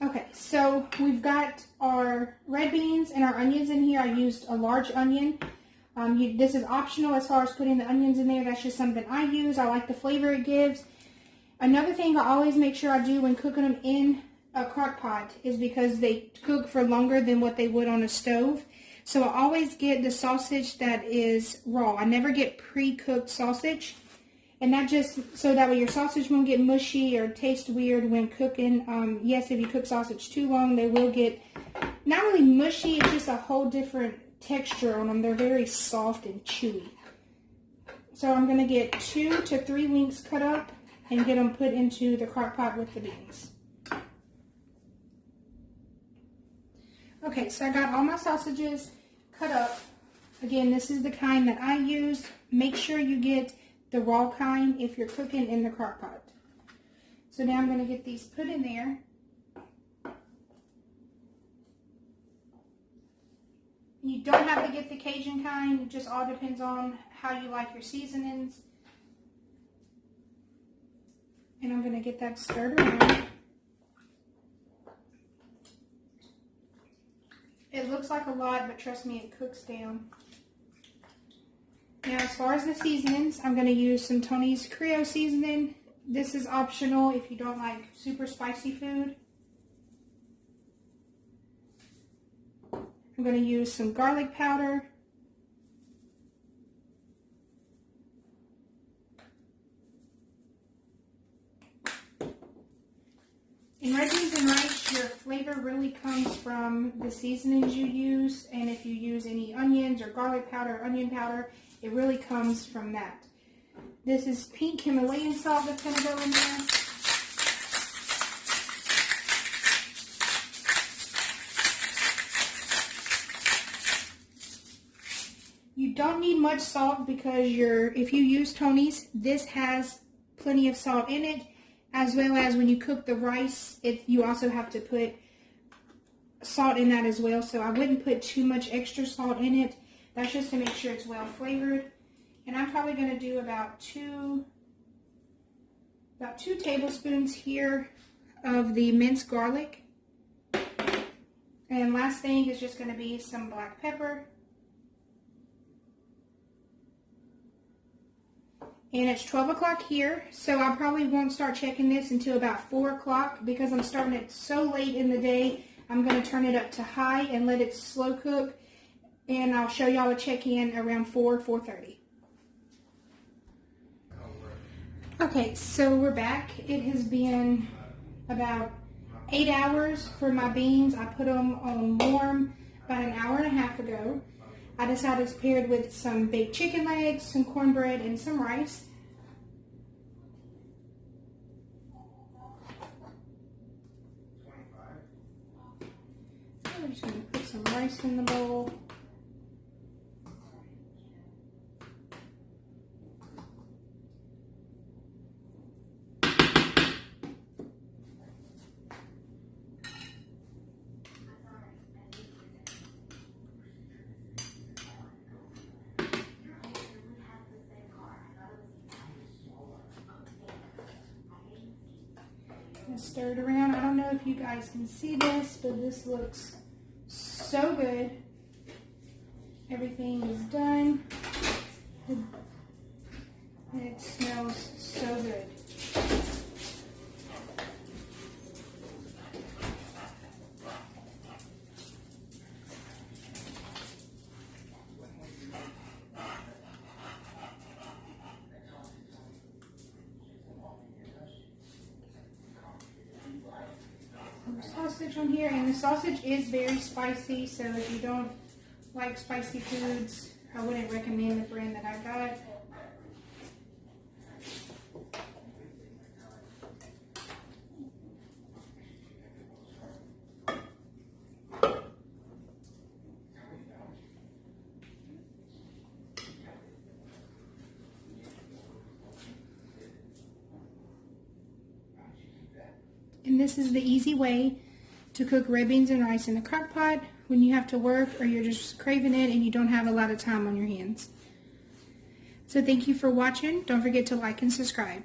Okay, so we've got our red beans and our onions in here. I used a large onion. This is optional as far as putting the onions in there. That's just something I use. I like the flavor it gives. Another thing I always make sure I do when cooking them in a crock pot is because they cook for longer than what they would on a stove. So I always get the sausage that is raw. I never get pre-cooked sausage. And that just so that way your sausage won't get mushy or taste weird when cooking. Yes, if you cook sausage too long, they will get not really mushy. It's just a whole different texture on them. They're very soft and chewy. So I'm going to get 2 to 3 links cut up and get them put into the crock pot with the beans. Okay, so I got all my sausages cut up. Again, this is the kind that I use. Make sure you get the raw kind if you're cooking in the crock pot. So now I'm going to get these put in there. You don't have to get the Cajun kind. It just all depends on how you like your seasonings. And I'm going to get that stirred around. It looks like a lot, but trust me, it cooks down. Now, as far as the seasonings, I'm going to use some Tony's Creole seasoning. This is optional if you don't like super spicy food. I'm going to use some garlic powder. In red beans and rice, your flavor really comes from the seasonings you use, and if you use any onions or garlic powder or onion powder, it really comes from that. This is pink Himalayan salt that's going to go in there. You don't need much salt because if you use Tony's, this has plenty of salt in it. As well as when you cook the rice, you also have to put salt in that as well. So I wouldn't put too much extra salt in it. That's just to make sure it's well flavored. And I'm probably going to do about two tablespoons here of the minced garlic. And last thing is just going to be some black pepper. And it's 12 o'clock here, so I probably won't start checking this until about 4 o'clock because I'm starting it so late in the day. I'm going to turn it up to high and let it slow cook. And I'll show y'all a check-in around 4:30. Okay, so we're back. It has been about 8 hours for my beans. I put them on warm about an hour and a half ago. I decided to pair it with some baked chicken legs, some cornbread, and some rice. I'm just going to put some rice in the bowl. Stir it around. I don't know if you guys can see this, but this looks so good. Everything is done. And it smells so good. Sausage on here, and the sausage is very spicy, so if you don't like spicy foods, I wouldn't recommend the brand that I got. And this is the easy way to cook red beans and rice in a crock pot when you have to work or you're just craving it and you don't have a lot of time on your hands. So thank you for watching. Don't forget to like and subscribe.